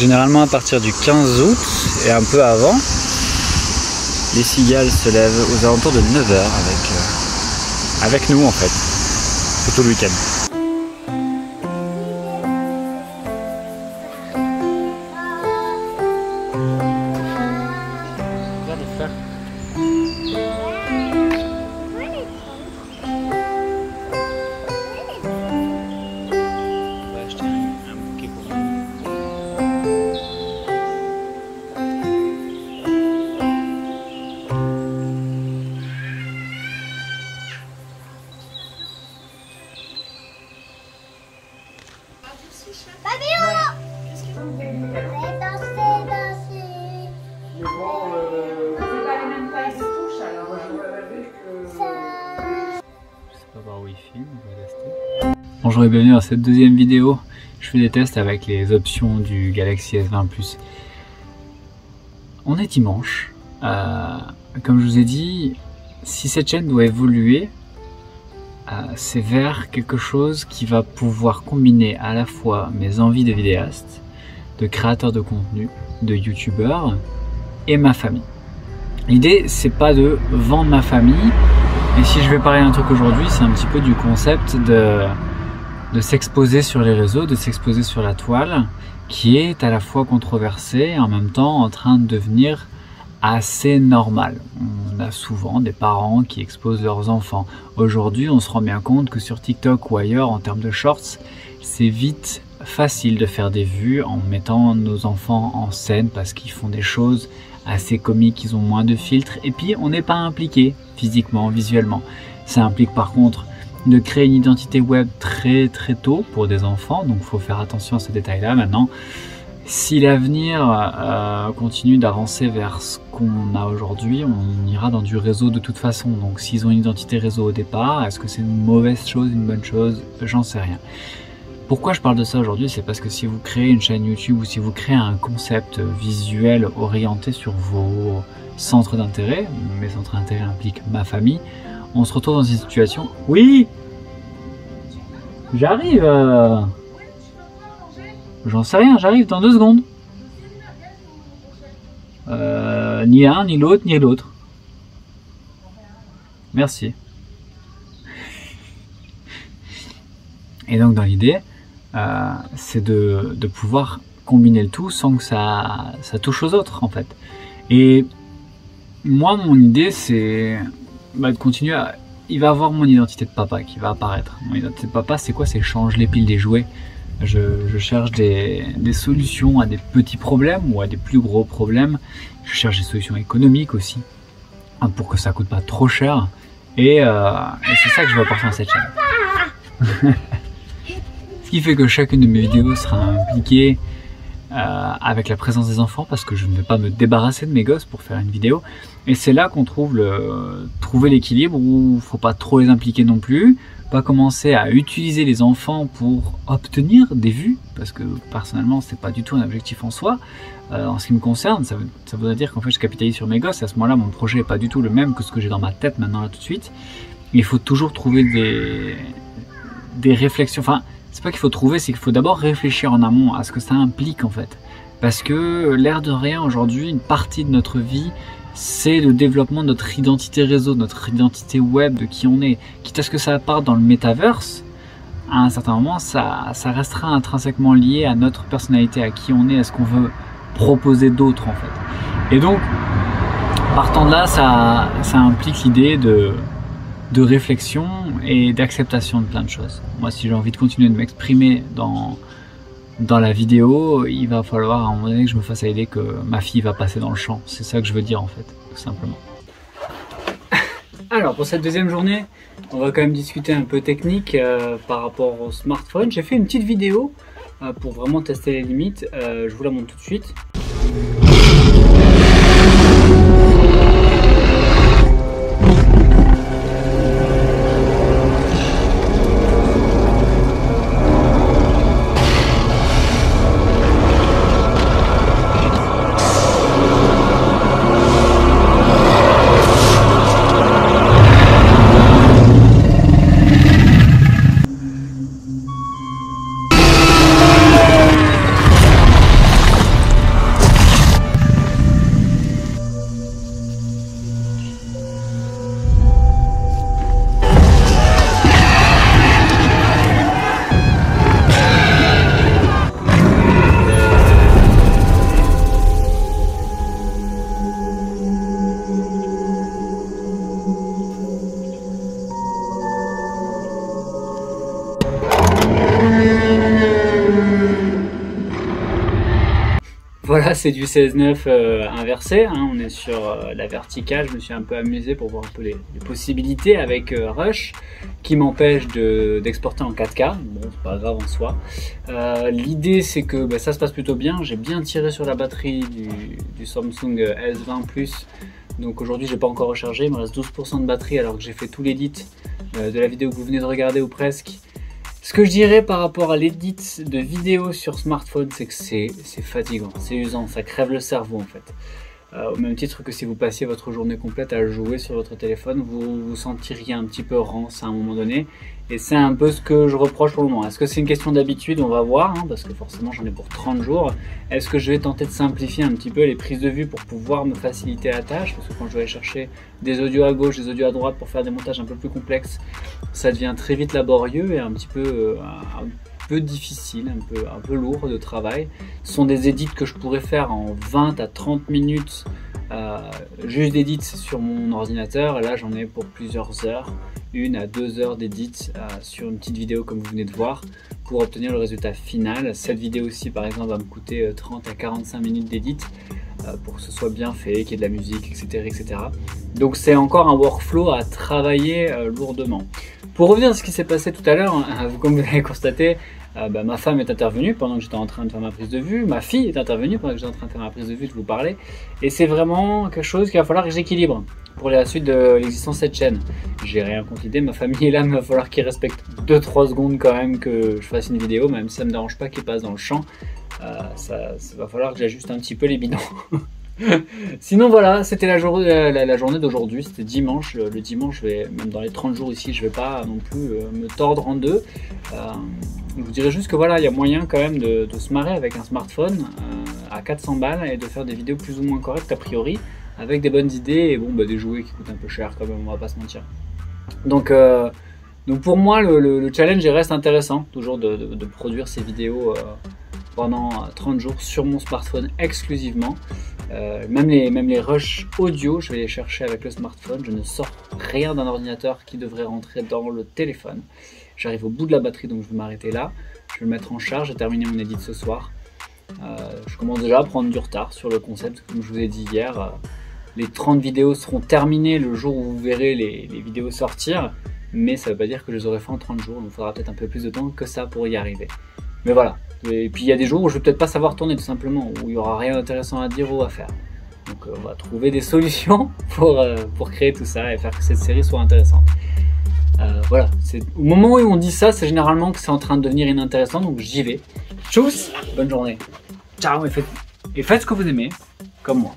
Généralement à partir du 15 août et un peu avant, les cigales se lèvent aux alentours de 9 h avec nous en fait, tout le week-end. Bonjour et bienvenue dans cette deuxième vidéo. Je fais des tests avec les options du Galaxy S20 Plus. On est dimanche. Comme je vous ai dit, si cette chaîne doit évoluer, c'est vers quelque chose qui va pouvoir combiner à la fois mes envies de vidéaste, de créateur de contenu, de youtubeur et ma famille. L'idée, c'est pas de vendre ma famille, mais si je vais parler d'un truc aujourd'hui, c'est un petit peu du concept de s'exposer sur les réseaux, de s'exposer sur la toile, qui est à la fois controversée et en même temps en train de devenir assez normal. On a souvent des parents qui exposent leurs enfants. Aujourd'hui, on se rend bien compte que sur TikTok ou ailleurs, en termes de shorts, c'est vite facile de faire des vues en mettant nos enfants en scène parce qu'ils font des choses assez comiques, ils ont moins de filtres et puis on n'est pas impliqué physiquement, visuellement. Ça implique par contre de créer une identité web très tôt pour des enfants, donc il faut faire attention à ce détail là. Maintenant, si l'avenir continue d'avancer vers ce qu'on a aujourd'hui, on ira dans du réseau de toute façon. Donc s'ils ont une identité réseau au départ, est-ce que c'est une mauvaise chose, une bonne chose? J'en sais rien. Pourquoi je parle de ça aujourd'hui? C'est parce que si vous créez une chaîne YouTube ou si vous créez un concept visuel orienté sur vos centres d'intérêt, mes centres d'intérêt impliquent ma famille, on se retrouve dans une situation... Oui, j'arrive. J'en sais rien, j'arrive dans 2 secondes. Ni l'un, ni l'autre, ni l'autre. Merci. Et donc dans l'idée, c'est de pouvoir combiner le tout sans que ça touche aux autres en fait. Et moi, mon idée, c'est de continuer à... Il va avoir mon identité de papa qui va apparaître. Mon identité de papa, c'est quoi? C'est change les piles des jouets. Je cherche des solutions à des petits problèmes ou à des plus gros problèmes. Je cherche des solutions économiques aussi, pour que ça coûte pas trop cher. Et c'est ça que je vais apporter à cette chaîne. Ce qui fait que chacune de mes vidéos sera impliquée avec la présence des enfants, parce que je ne vais pas me débarrasser de mes gosses pour faire une vidéo. Et c'est là qu'on trouve trouver l'équilibre où il faut pas trop les impliquer non plus, pas commencer à utiliser les enfants pour obtenir des vues, parce que personnellement c'est pas du tout un objectif en soi. En ce qui me concerne, ça voudrait dire qu'en fait je capitalise sur mes gosses, et à ce moment-là mon projet est pas du tout le même que ce que j'ai dans ma tête maintenant là tout de suite. Il faut toujours trouver des réflexions, enfin c'est pas qu'il faut trouver, c'est qu'il faut d'abord réfléchir en amont à ce que ça implique en fait. Parce que l'air de rien aujourd'hui, une partie de notre vie, c'est le développement de notre identité réseau, notre identité web, de qui on est. Quitte à ce que ça parte dans le metaverse, à un certain moment, ça restera intrinsèquement lié à notre personnalité, à qui on est, à ce qu'on veut proposer d'autres en fait. Et donc, partant de là, ça implique l'idée de réflexion et d'acceptation de plein de choses. Moi, si j'ai envie de continuer de m'exprimer dans la vidéo, il va falloir à un moment donné que je me fasse à l'idée que ma fille va passer dans le champ. C'est ça que je veux dire en fait, tout simplement. Alors pour cette deuxième journée, on va quand même discuter un peu technique par rapport au smartphone. J'ai fait une petite vidéo pour vraiment tester les limites. Je vous la montre tout de suite. voilà, c'est du 16:9 inversé, hein, on est sur la verticale. Je me suis un peu amusé pour voir un peu les possibilités avec Rush, qui m'empêche d'exporter en 4K. Bon, c'est pas grave en soi. L'idée c'est que bah, ça se passe plutôt bien. J'ai bien tiré sur la batterie du Samsung S20 Plus. Donc aujourd'hui j'ai pas encore rechargé, il me reste 12% de batterie alors que j'ai fait tout l'edit de la vidéo que vous venez de regarder ou presque. Ce que je dirais par rapport à l'édit de vidéo sur smartphone, c'est que c'est fatigant, c'est usant, ça crève le cerveau en fait. Au même titre que si vous passiez votre journée complète à jouer sur votre téléphone, vous vous sentiriez un petit peu rance à un moment donné. Et c'est un peu ce que je reproche pour le moment. Est-ce que c'est une question d'habitude? On va voir, hein, parce que forcément j'en ai pour 30 jours. Est-ce que je vais tenter de simplifier un petit peu les prises de vue pour pouvoir me faciliter la tâche? Parce que quand je vais aller chercher des audios à gauche, des audios à droite pour faire des montages un peu plus complexes, ça devient très vite laborieux et un petit peu difficile, un peu lourd de travail. Ce sont des edits que je pourrais faire en 20 à 30 minutes juste d'édit sur mon ordinateur. Et là j'en ai pour plusieurs heures, 1 à 2 heures d'édit sur une petite vidéo comme vous venez de voir pour obtenir le résultat final. Cette vidéo aussi par exemple va me coûter 30 à 45 minutes d'édit pour que ce soit bien fait, qu'il y ait de la musique, etc. etc. Donc c'est encore un workflow à travailler lourdement. Pour revenir à ce qui s'est passé tout à l'heure, comme vous l'avez constaté, ma femme est intervenue pendant que j'étais en train de faire ma prise de vue, ma fille est intervenue pendant que j'étais en train de faire ma prise de vue, de vous parler, et c'est vraiment quelque chose qu'il va falloir que j'équilibre pour la suite de l'existence de cette chaîne. J'ai rien contre l'idée, ma famille est là, mais il va falloir qu'ils respectent 2-3 secondes quand même que je fasse une vidéo, même si ça me dérange pas qu'ils passent dans le champ, ça va falloir que j'ajuste un petit peu les bidons. Sinon voilà, c'était la journée d'aujourd'hui, c'était dimanche. Le dimanche, même dans les 30 jours ici, je vais pas non plus me tordre en deux. Je vous dirais juste que voilà, il y a moyen quand même de se marrer avec un smartphone à 400 balles et de faire des vidéos plus ou moins correctes a priori, avec des bonnes idées et bon, des jouets qui coûtent un peu cher quand même, on va pas se mentir. Donc pour moi, le challenge il reste intéressant, toujours de produire ces vidéos pendant 30 jours sur mon smartphone exclusivement. Même les rushs audio, je vais les chercher avec le smartphone. Je ne sors rien d'un ordinateur qui devrait rentrer dans le téléphone. J'arrive au bout de la batterie, donc je vais m'arrêter là. Je vais le mettre en charge, j'ai terminé mon edit ce soir. Je commence déjà à prendre du retard sur le concept, comme je vous ai dit hier. Les 30 vidéos seront terminées le jour où vous verrez les vidéos sortir, mais ça ne veut pas dire que je les aurai fait en 30 jours, donc il faudra peut-être un peu plus de temps que ça pour y arriver. Mais voilà. Et puis il y a des jours où je vais peut-être pas savoir tourner tout simplement, où il n'y aura rien d'intéressant à dire ou à faire. Donc on va trouver des solutions pour créer tout ça et faire que cette série soit intéressante. Voilà, au moment où on dit ça, c'est généralement que c'est en train de devenir inintéressant, donc j'y vais. Tchuss, bonne journée. Ciao et faites ce que vous aimez, comme moi.